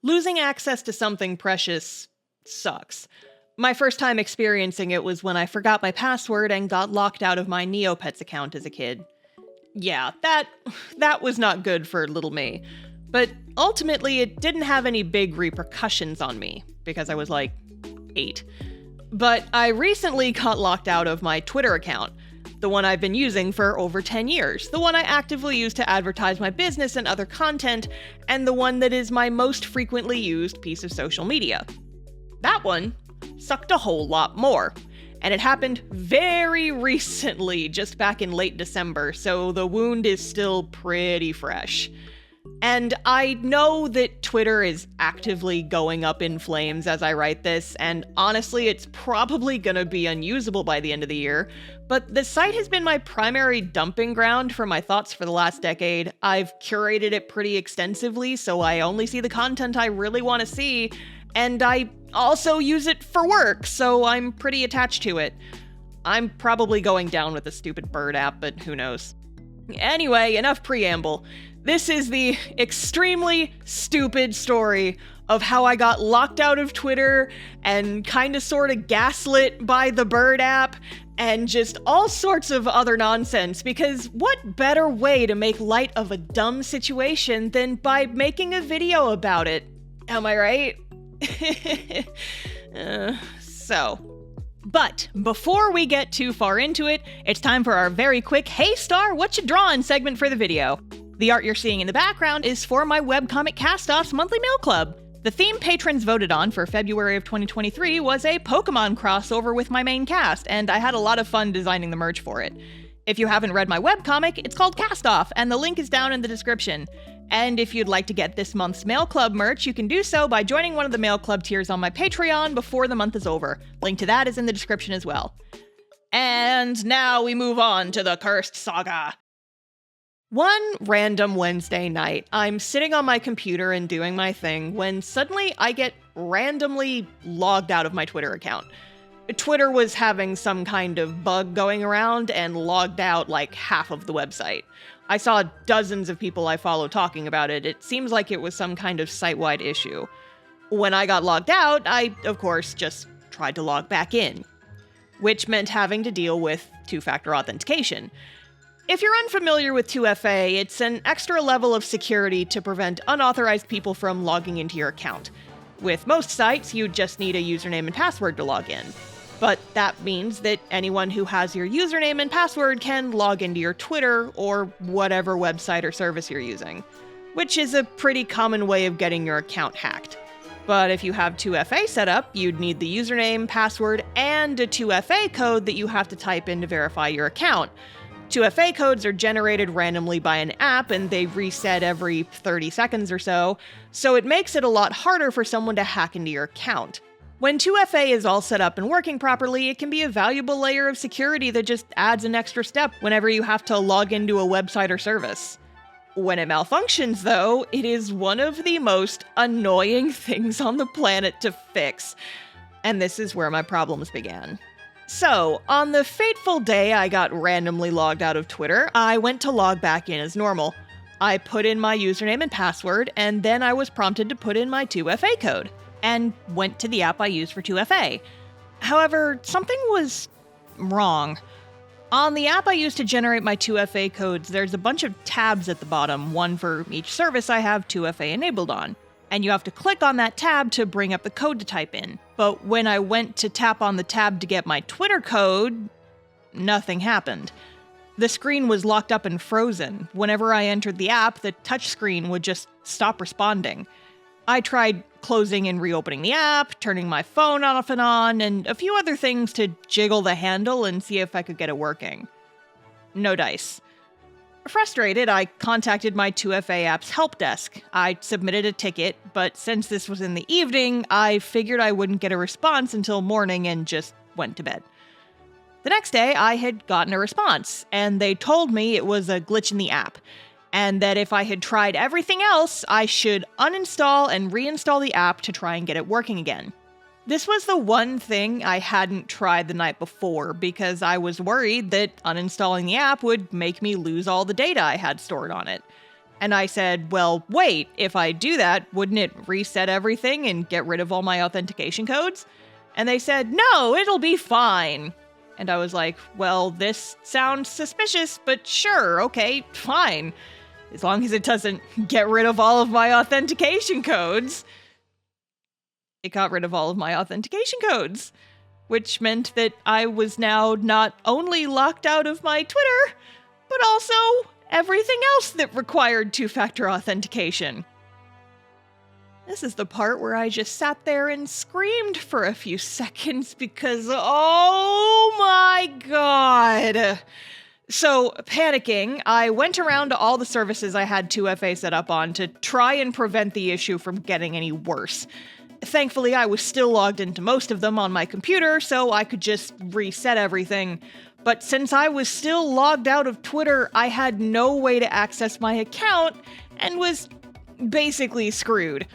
Losing access to something precious sucks. My first time experiencing it was when I forgot my password and got locked out of my Neopets account as a kid. Yeah, that was not good for little me. But ultimately, it didn't have any big repercussions on me, because I was like 8. But I recently got locked out of my Twitter account, the one I've been using for over 10 years, the one I actively use to advertise my business and other content, and the one that is my most frequently used piece of social media. That one sucked a whole lot more. And it happened very recently, just back in late December, so the wound is still pretty fresh. And I know that Twitter is actively going up in flames as I write this, and honestly, it's probably gonna be unusable by the end of the year, but the site has been my primary dumping ground for my thoughts for the last decade. I've curated it pretty extensively, so I only see the content I really want to see, and I also use it for work, so I'm pretty attached to it. I'm probably going down with the stupid bird app, but who knows. Anyway, enough preamble. This is the extremely stupid story of how I got locked out of Twitter and kinda sorta gaslit by the bird app and just all sorts of other nonsense, because what better way to make light of a dumb situation than by making a video about it? Am I right? But before we get too far into it, it's time for our very quick Hey Star, What You Drawin' segment for the video. The art you're seeing in the background is for my webcomic Castoff's monthly mail club. The theme patrons voted on for February of 2023 was a Pokemon crossover with my main cast, and I had a lot of fun designing the merch for it. If you haven't read my webcomic, it's called Castoff, and the link is down in the description. And if you'd like to get this month's Mail Club merch, you can do so by joining one of the Mail Club tiers on my Patreon before the month is over. Link to that is in the description as well. And now we move on to the Cursed Saga. One random Wednesday night, I'm sitting on my computer and doing my thing when suddenly I get randomly logged out of my Twitter account. Twitter was having some kind of bug going around and logged out like half of the website. I saw dozens of people I follow talking about it. It seems like it was some kind of site-wide issue. When I got logged out, I, of course, just tried to log back in, which meant having to deal with two-factor authentication. If you're unfamiliar with 2FA, it's an extra level of security to prevent unauthorized people from logging into your account. With most sites, you just need a username and password to log in. But that means that anyone who has your username and password can log into your Twitter or whatever website or service you're using, which is a pretty common way of getting your account hacked. But if you have 2FA set up, you'd need the username, password, and a 2FA code that you have to type in to verify your account. 2FA codes are generated randomly by an app, and they reset every 30 seconds or so it makes it a lot harder for someone to hack into your account. When 2FA is all set up and working properly, it can be a valuable layer of security that just adds an extra step whenever you have to log into a website or service. When it malfunctions, though, it is one of the most annoying things on the planet to fix. And this is where my problems began. So, on the fateful day I got randomly logged out of Twitter, I went to log back in as normal. I put in my username and password, and then I was prompted to put in my 2FA code, and went to the app I use for 2FA. However, something was wrong. On the app I use to generate my 2FA codes, there's a bunch of tabs at the bottom, one for each service I have 2FA enabled on. And you have to click on that tab to bring up the code to type in. But when I went to tap on the tab to get my Twitter code, nothing happened. The screen was locked up and frozen. Whenever I entered the app, the touchscreen would just stop responding. I tried closing and reopening the app, turning my phone off and on, and a few other things to jiggle the handle and see if I could get it working. No dice. Frustrated, I contacted my 2FA app's help desk. I submitted a ticket, but since this was in the evening, I figured I wouldn't get a response until morning and just went to bed. The next day, I had gotten a response, and they told me it was a glitch in the app, and that if I had tried everything else, I should uninstall and reinstall the app to try and get it working again. This was the one thing I hadn't tried the night before because I was worried that uninstalling the app would make me lose all the data I had stored on it. And I said, well, wait, if I do that, wouldn't it reset everything and get rid of all my authentication codes? And they said, no, it'll be fine. And I was like, well, this sounds suspicious, but sure, okay, fine. As long as it doesn't get rid of all of my authentication codes. It got rid of all of my authentication codes, which meant that I was now not only locked out of my Twitter, but also everything else that required two-factor authentication. This is the part where I just sat there and screamed for a few seconds because, oh my god. So, panicking, I went around to all the services I had 2FA set up on to try and prevent the issue from getting any worse. Thankfully, I was still logged into most of them on my computer, so I could just reset everything. But since I was still logged out of Twitter, I had no way to access my account and was basically screwed.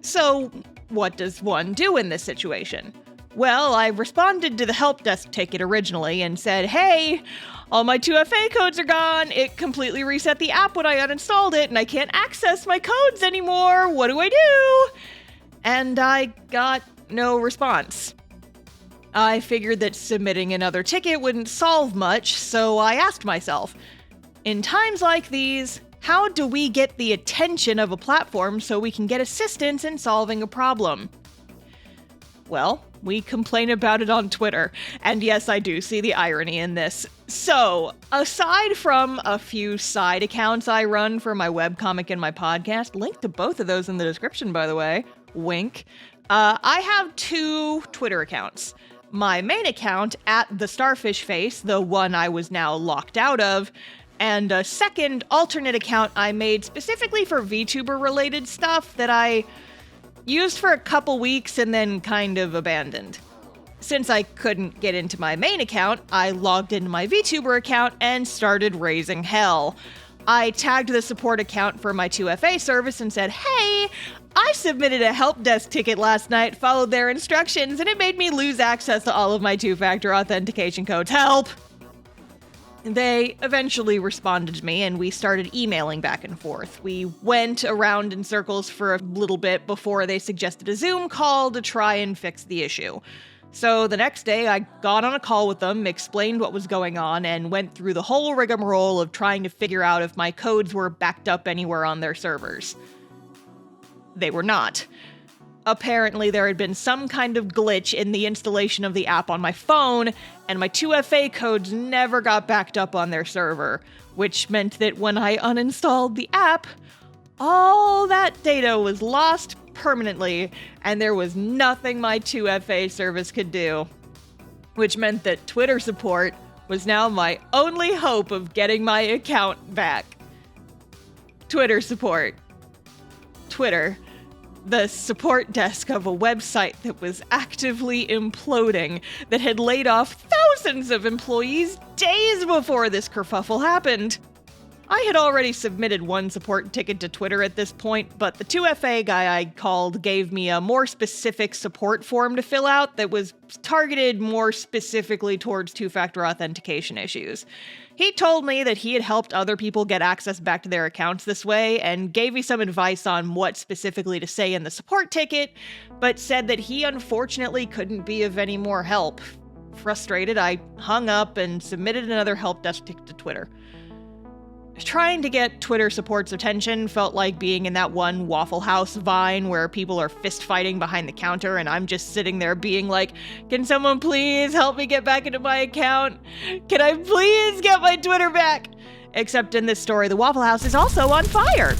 So, what does one do in this situation? Well, I responded to the help desk ticket originally and said, hey, all my 2FA codes are gone. It completely reset the app when I uninstalled it and I can't access my codes anymore. What do I do? And I got no response. I figured that submitting another ticket wouldn't solve much, so I asked myself, in times like these, how do we get the attention of a platform so we can get assistance in solving a problem? Well, we complain about it on Twitter, and yes, I do see the irony in this. So, aside from a few side accounts I run for my webcomic and my podcast, link to both of those in the description, by the way, wink, I have 2 Twitter accounts. My main account, at TheStarfishface, the one I was now locked out of, and a second alternate account I made specifically for VTuber-related stuff that I used for a couple weeks and then kind of abandoned. Since I couldn't get into my main account, I logged into my VTuber account and started raising hell. I tagged the support account for my 2FA service and said, hey, I submitted a help desk ticket last night, followed their instructions, and it made me lose access to all of my two-factor authentication codes. Help! They eventually responded to me, and we started emailing back and forth. We went around in circles for a little bit before they suggested a Zoom call to try and fix the issue. So the next day, I got on a call with them, explained what was going on, and went through the whole rigmarole of trying to figure out if my codes were backed up anywhere on their servers. They were not. Apparently, there had been some kind of glitch in the installation of the app on my phone, and my 2FA codes never got backed up on their server, which meant that when I uninstalled the app, all that data was lost permanently, and there was nothing my 2FA service could do. Which meant that Twitter support was now my only hope of getting my account back. Twitter support. Twitter. The support desk of a website that was actively imploding, that had laid off thousands of employees days before this kerfuffle happened. I had already submitted one support ticket to Twitter at this point, but the 2FA guy I called gave me a more specific support form to fill out that was targeted more specifically towards two-factor authentication issues. He told me that he had helped other people get access back to their accounts this way, and gave me some advice on what specifically to say in the support ticket, but said that he unfortunately couldn't be of any more help. Frustrated, I hung up and submitted another help desk ticket to Twitter. Trying to get Twitter support's attention felt like being in that one Waffle House Vine where people are fist-fighting behind the counter and I'm just sitting there being like, can someone please help me get back into my account? Can I please get my Twitter back? Except in this story, the Waffle House is also on fire.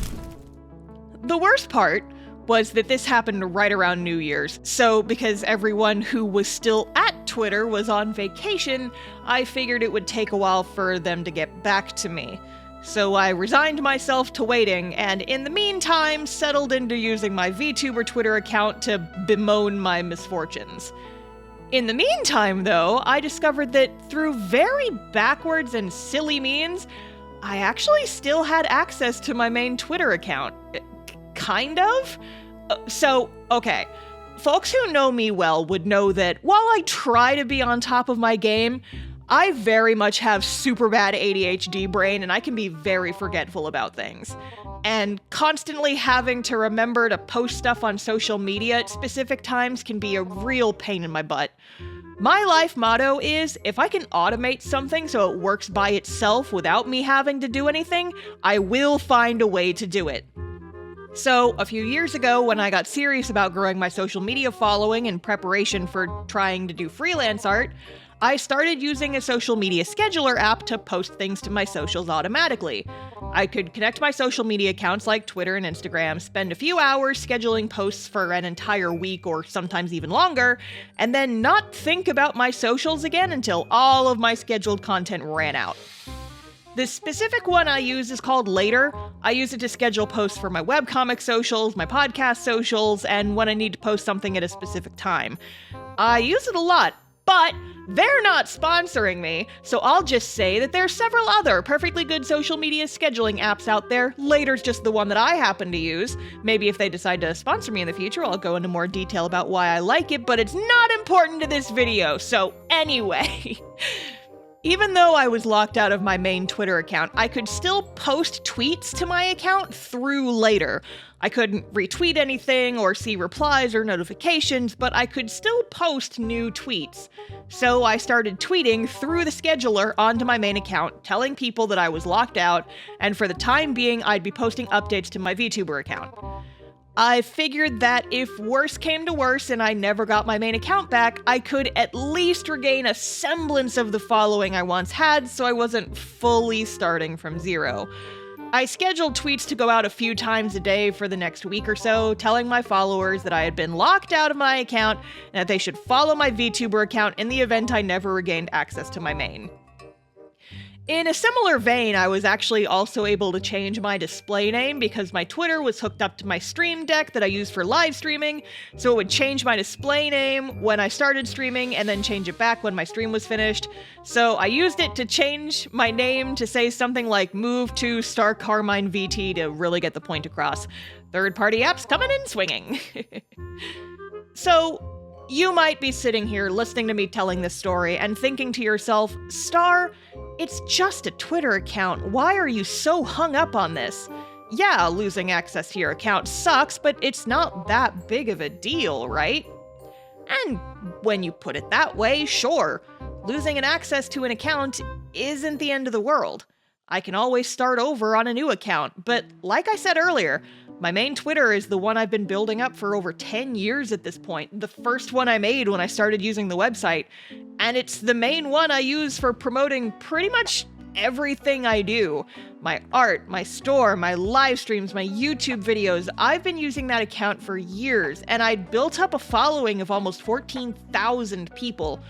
The worst part was that this happened right around New Year's, so because everyone who was still at Twitter was on vacation, I figured it would take a while for them to get back to me. So I resigned myself to waiting, and in the meantime settled into using my VTuber Twitter account to bemoan my misfortunes. In the meantime, though, I discovered that through very backwards and silly means, I actually still had access to my main Twitter account. Kind of? Okay. Folks who know me well would know that while I try to be on top of my game, I very much have super bad ADHD brain and I can be very forgetful about things. and constantly having to remember to post stuff on social media at specific times can be a real pain in my butt. My life motto is, if I can automate something so it works by itself without me having to do anything, I will find a way to do it. So, a few years ago, when I got serious about growing my social media following in preparation for trying to do freelance art, I started using a social media scheduler app to post things to my socials automatically. I could connect my social media accounts like Twitter and Instagram, spend a few hours scheduling posts for an entire week or sometimes even longer, and then not think about my socials again until all of my scheduled content ran out. The specific one I use is called Later. I use it to schedule posts for my webcomic socials, my podcast socials, and when I need to post something at a specific time. I use it a lot, but they're not sponsoring me, so I'll just say that there are several other perfectly good social media scheduling apps out there. Later's just the one that I happen to use. Maybe if they decide to sponsor me in the future, I'll go into more detail about why I like it, but it's not important to this video, so anyway. Even though I was locked out of my main Twitter account, I could still post tweets to my account through Later. I couldn't retweet anything or see replies or notifications, but I could still post new tweets. So I started tweeting through the scheduler onto my main account, telling people that I was locked out, and for the time being, I'd be posting updates to my VTuber account. I figured that if worse came to worse and I never got my main account back, I could at least regain a semblance of the following I once had, so I wasn't fully starting from zero. I scheduled tweets to go out a few times a day for the next week or so, telling my followers that I had been locked out of my account and that they should follow my VTuber account in the event I never regained access to my main. In a similar vein, I was actually also able to change my display name because my Twitter was hooked up to my Stream Deck that I use for live streaming, so it would change my display name when I started streaming and then change it back when my stream was finished. So I used it to change my name to say something like move to Star Carmine VT to really get the point across. Third-party apps coming in swinging. So, you might be sitting here listening to me telling this story and thinking to yourself, Star, it's just a Twitter account. Why are you so hung up on this? Yeah, losing access to your account sucks, but it's not that big of a deal, right? And when you put it that way, sure, losing an access to an account isn't the end of the world. I can always start over on a new account, but like I said earlier, my main Twitter is the one I've been building up for over 10 years at this point, the first one I made when I started using the website, and it's the main one I use for promoting pretty much everything I do. My art, my store, my live streams, my YouTube videos. I've been using that account for years, and I'd built up a following of almost 14,000 people,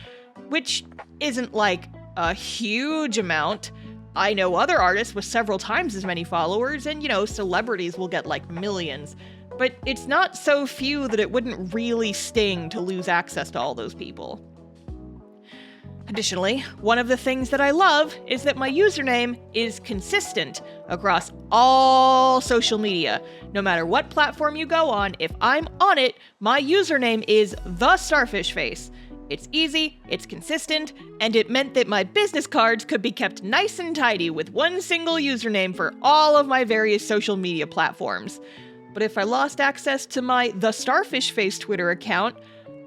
which isn't like a huge amount. I know other artists with several times as many followers, and celebrities will get like millions. But it's not so few that it wouldn't really sting to lose access to all those people. Additionally, one of the things that I love is that my username is consistent across all social media. No matter what platform you go on, if I'm on it, my username is TheStarfishface. It's easy, it's consistent, and it meant that my business cards could be kept nice and tidy with one single username for all of my various social media platforms. But if I lost access to my TheStarfishface Twitter account,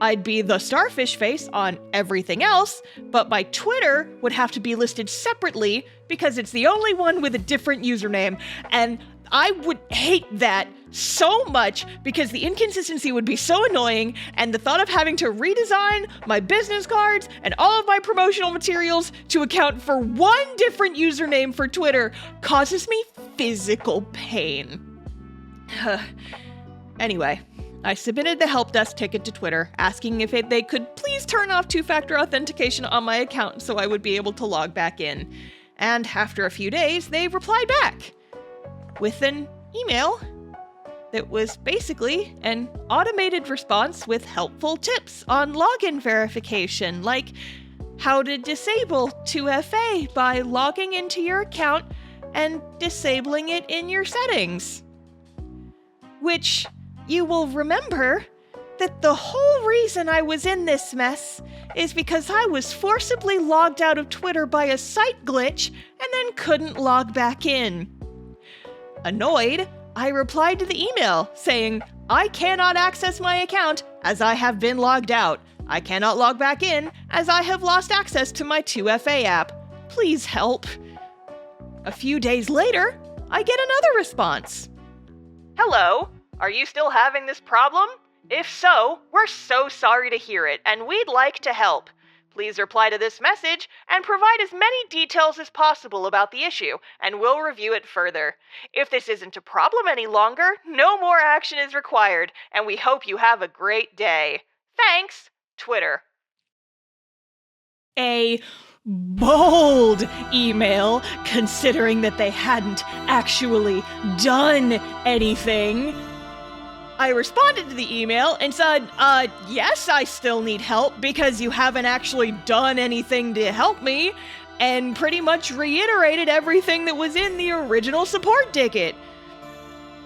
I'd be TheStarfishface on everything else, but my Twitter would have to be listed separately because it's the only one with a different username, and I would hate that so much because the inconsistency would be so annoying, and the thought of having to redesign my business cards and all of my promotional materials to account for one different username for Twitter causes me physical pain. Anyway, I submitted the help desk ticket to Twitter asking if they could please turn off two-factor authentication on my account so I would be able to log back in. And after a few days, they replied back with an email that was basically an automated response with helpful tips on login verification, like how to disable 2FA by logging into your account and disabling it in your settings. Which, you will remember that the whole reason I was in this mess is because I was forcibly logged out of Twitter by a site glitch and then couldn't log back in. Annoyed, I replied to the email saying, I cannot access my account as I have been logged out. I cannot log back in as I have lost access to my 2FA app. Please help. A few days later, I get another response. Hello, are you still having this problem? If so, we're so sorry to hear it, and we'd like to help. Please reply to this message and provide as many details as possible about the issue, and we'll review it further. If this isn't a problem any longer, no more action is required, and we hope you have a great day. Thanks, Twitter. A bold email, considering that they hadn't actually done anything. I responded to the email and said, yes, I still need help because you haven't actually done anything to help me, and pretty much reiterated everything that was in the original support ticket.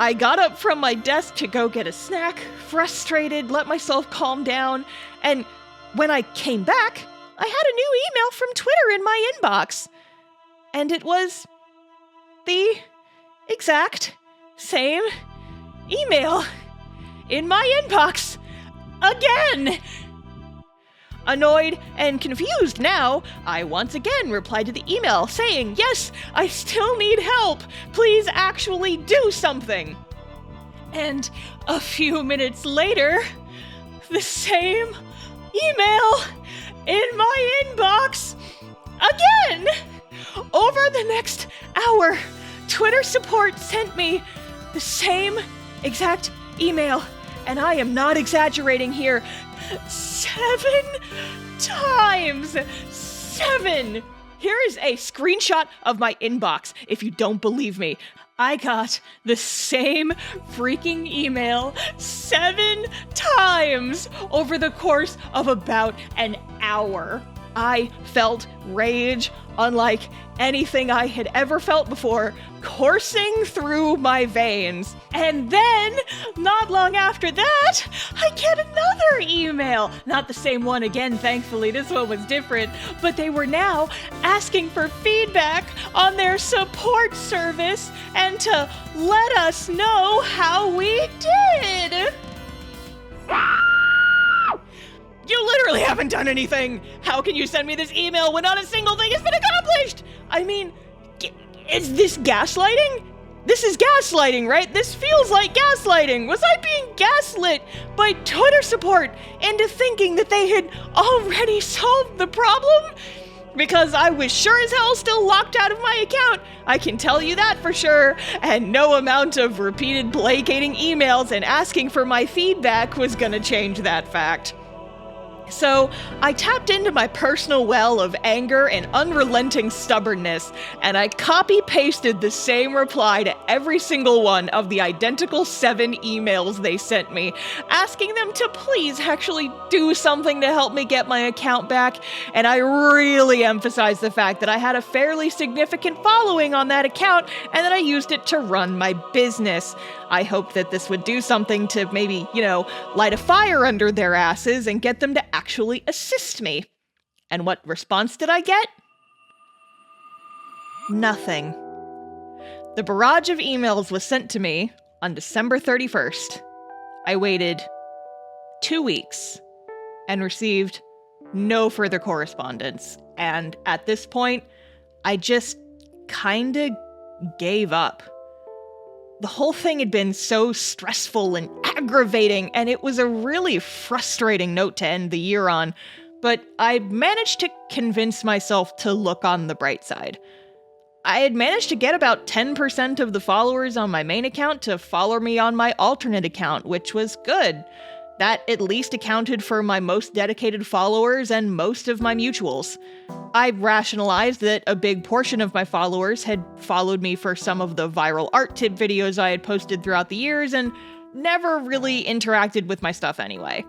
I got up from my desk to go get a snack, frustrated, let myself calm down, and when I came back, I had a new email from Twitter in my inbox. And it was the exact same email in my inbox again. Annoyed and confused now, I once again replied to the email saying, yes, I still need help. Please actually do something. And a few minutes later, the same email in my inbox again. Over the next hour, Twitter support sent me the same exact email. And I am not exaggerating here. 7 times. 7. Here is a screenshot of my inbox, if you don't believe me. I got the same freaking email 7 times over the course of about an hour. I felt rage unlike anything I had ever felt before, coursing through my veins. And then, not long after that, I get another email. Not the same one again, thankfully. This one was different. But they were now asking for feedback on their support service and to let us know how we did. You literally haven't done anything! How can you send me this email when not a single thing has been accomplished? I mean, is this gaslighting? This is gaslighting, right? This feels like gaslighting. Was I being gaslit by Twitter support into thinking that they had already solved the problem? Because I was sure as hell still locked out of my account. I can tell you that for sure. And no amount of repeated placating emails and asking for my feedback was gonna change that fact. So I tapped into my personal well of anger and unrelenting stubbornness, and I copy-pasted the same reply to every single one of the identical 7 emails they sent me, asking them to please actually do something to help me get my account back, and I really emphasized the fact that I had a fairly significant following on that account and that I used it to run my business. I hoped that this would do something to maybe, light a fire under their asses and get them to actually assist me. And what response did I get? Nothing. The barrage of emails was sent to me on December 31st. I waited 2 weeks and received no further correspondence. And at this point, I just kinda gave up. The whole thing had been so stressful and aggravating, and it was a really frustrating note to end the year on, but I managed to convince myself to look on the bright side. I had managed to get about 10% of the followers on my main account to follow me on my alternate account, which was good. That at least accounted for my most dedicated followers and most of my mutuals. I rationalized that a big portion of my followers had followed me for some of the viral art tip videos I had posted throughout the years and never really interacted with my stuff anyway.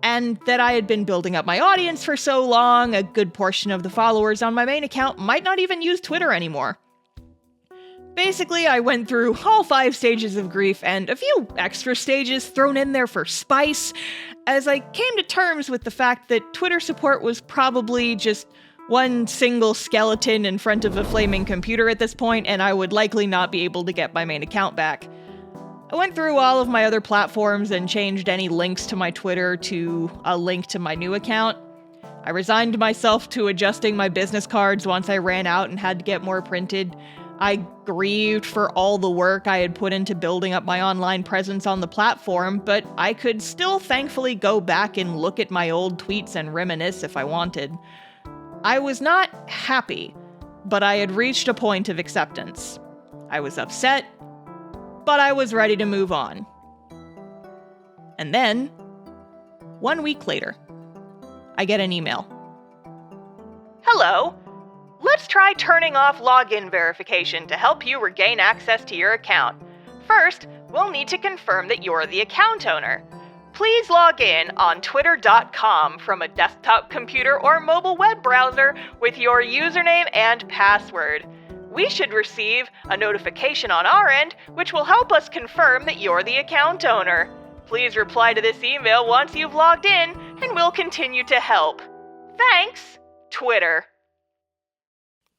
And that I had been building up my audience for so long, a good portion of the followers on my main account might not even use Twitter anymore. Basically, I went through all 5 stages of grief and a few extra stages thrown in there for spice, as I came to terms with the fact that Twitter support was probably just one single skeleton in front of a flaming computer at this point, and I would likely not be able to get my main account back. I went through all of my other platforms and changed any links to my Twitter to a link to my new account. I resigned myself to adjusting my business cards once I ran out and had to get more printed. I grieved for all the work I had put into building up my online presence on the platform, but I could still thankfully go back and look at my old tweets and reminisce if I wanted. I was not happy, but I had reached a point of acceptance. I was upset, but I was ready to move on. And then, 1 week later, I get an email. Hello. Let's try turning off login verification to help you regain access to your account. First, we'll need to confirm that you're the account owner. Please log in on twitter.com from a desktop computer or mobile web browser with your username and password. We should receive a notification on our end, which will help us confirm that you're the account owner. Please reply to this email once you've logged in, and we'll continue to help. Thanks, Twitter.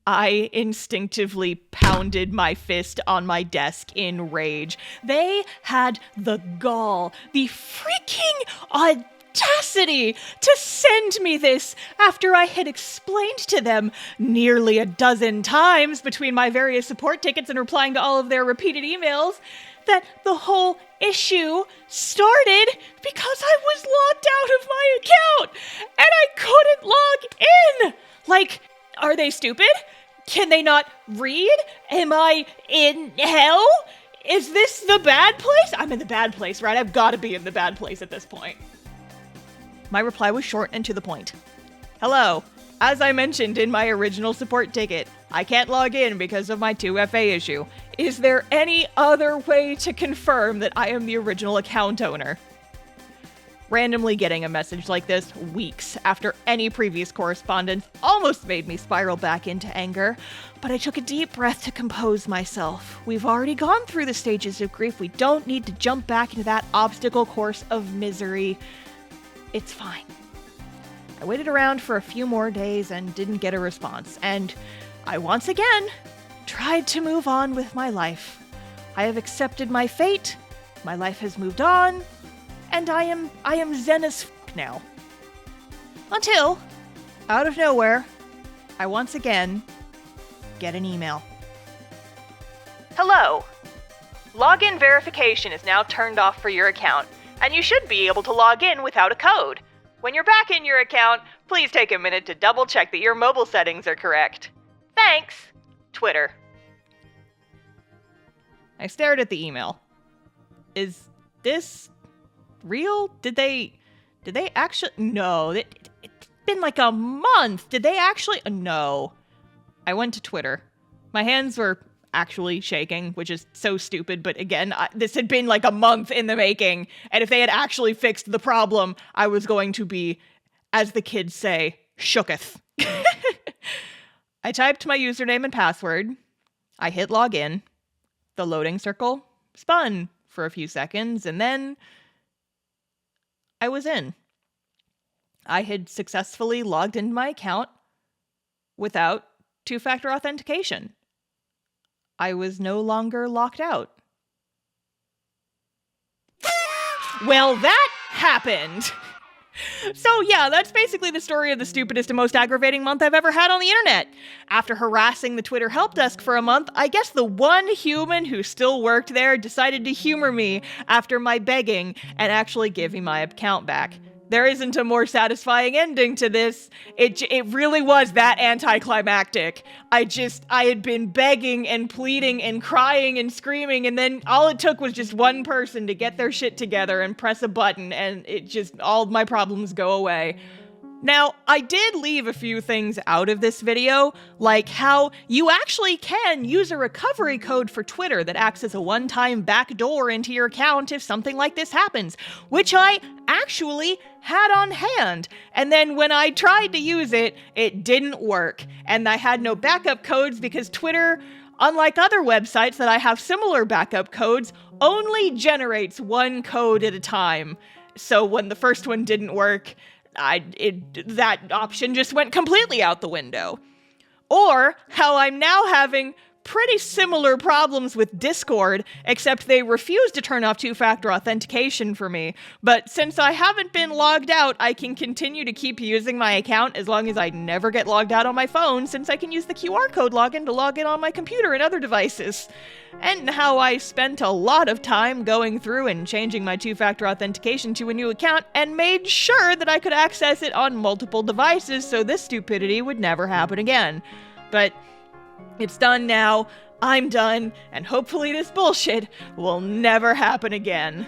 I instinctively pounded my fist on my desk in rage. They had the gall, the freaking audacity to send me this after I had explained to them nearly a dozen times between my various support tickets and replying to all of their repeated emails that the whole issue started because I was locked out of my account and I couldn't log in. Like, are they stupid? Can they not read? Am I in hell? Is this the bad place? I'm in the bad place, right? I've got to be in the bad place at this point. My reply was short and to the point. Hello. As I mentioned in my original support ticket, I can't log in because of my 2FA issue. Is there any other way to confirm that I am the original account owner? Randomly getting a message like this weeks after any previous correspondence almost made me spiral back into anger, but I took a deep breath to compose myself. We've already gone through the stages of grief. We don't need to jump back into that obstacle course of misery. It's fine. I waited around for a few more days and didn't get a response, and I once again tried to move on with my life. I have accepted my fate, my life has moved on, and I am zen as f*** now. Until, out of nowhere, I once again get an email. Hello. Login verification is now turned off for your account, and you should be able to log in without a code. When you're back in your account, please take a minute to double check that your mobile settings are correct. Thanks, Twitter. I stared at the email. Is this real? Did they actually? No, it's been like a month. Did they actually? No. I went to Twitter. My hands were actually shaking, which is so stupid, but again, this had been like a month in the making, and if they had actually fixed the problem, I was going to be, as the kids say, shooketh. I typed my username and password. I hit login. The loading circle spun for a few seconds, and then I was in. I had successfully logged into my account without two-factor authentication. I was no longer locked out. Well, that happened. So yeah, that's basically the story of the stupidest and most aggravating month I've ever had on the internet. After harassing the Twitter help desk for a month, I guess the one human who still worked there decided to humor me after my begging and actually give me my account back. There isn't a more satisfying ending to this. It really was that anticlimactic. I had been begging and pleading and crying and screaming, and then all it took was just one person to get their shit together and press a button, and all of my problems go away. Now, I did leave a few things out of this video, like how you actually can use a recovery code for Twitter that acts as a one-time backdoor into your account if something like this happens, which I actually had on hand. And then when I tried to use it, it didn't work. And I had no backup codes because Twitter, unlike other websites that I have similar backup codes, only generates one code at a time. So when the first one didn't work, that option just went completely out the window. Or how I'm now having pretty similar problems with Discord, except they refuse to turn off two-factor authentication for me. But since I haven't been logged out, I can continue to keep using my account as long as I never get logged out on my phone, since I can use the QR code login to log in on my computer and other devices. And how I spent a lot of time going through and changing my two-factor authentication to a new account and made sure that I could access it on multiple devices so this stupidity would never happen again. But it's done now, I'm done, and hopefully this bullshit will never happen again.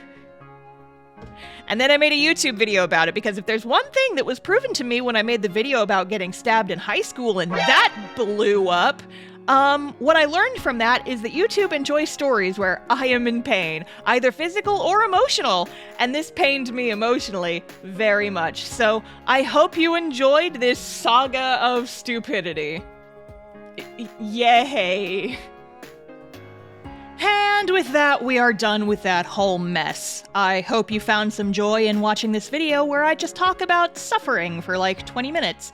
And then I made a YouTube video about it, because if there's one thing that was proven to me when I made the video about getting stabbed in high school and that blew up, what I learned from that is that YouTube enjoys stories where I am in pain, either physical or emotional, and this pained me emotionally very much. So I hope you enjoyed this saga of stupidity. Yay! And with that, we are done with that whole mess. I hope you found some joy in watching this video where I just talk about suffering for like 20 minutes.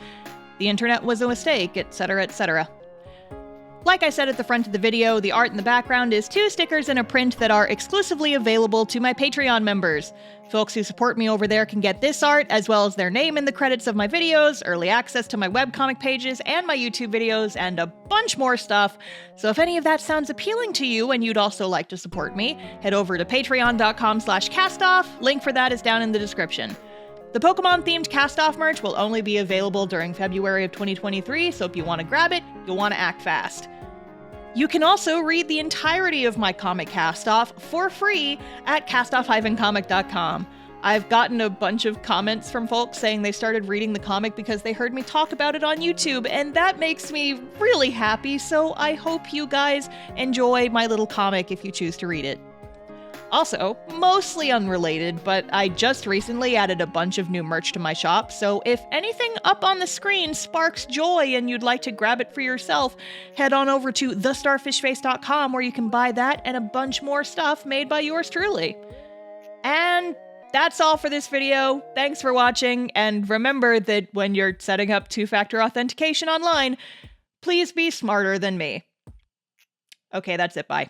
The internet was a mistake, etc., etc. Like I said at the front of the video, the art in the background is 2 stickers in a print that are exclusively available to my Patreon members. Folks who support me over there can get this art, as well as their name in the credits of my videos, early access to my webcomic pages and my YouTube videos, and a bunch more stuff. So if any of that sounds appealing to you and you'd also like to support me, head over to patreon.com/castoff. Link for that is down in the description. The Pokemon-themed Cast-Off merch will only be available during February of 2023, so if you want to grab it, you'll want to act fast. You can also read the entirety of my comic Cast-Off for free at castoff-comic.com. I've gotten a bunch of comments from folks saying they started reading the comic because they heard me talk about it on YouTube, and that makes me really happy, so I hope you guys enjoy my little comic if you choose to read it. Also, mostly unrelated, but I just recently added a bunch of new merch to my shop, so if anything up on the screen sparks joy and you'd like to grab it for yourself, head on over to TheStarfishface.com where you can buy that and a bunch more stuff made by yours truly. And that's all for this video. Thanks for watching, and remember that when you're setting up two-factor authentication online, please be smarter than me. Okay, that's it, bye.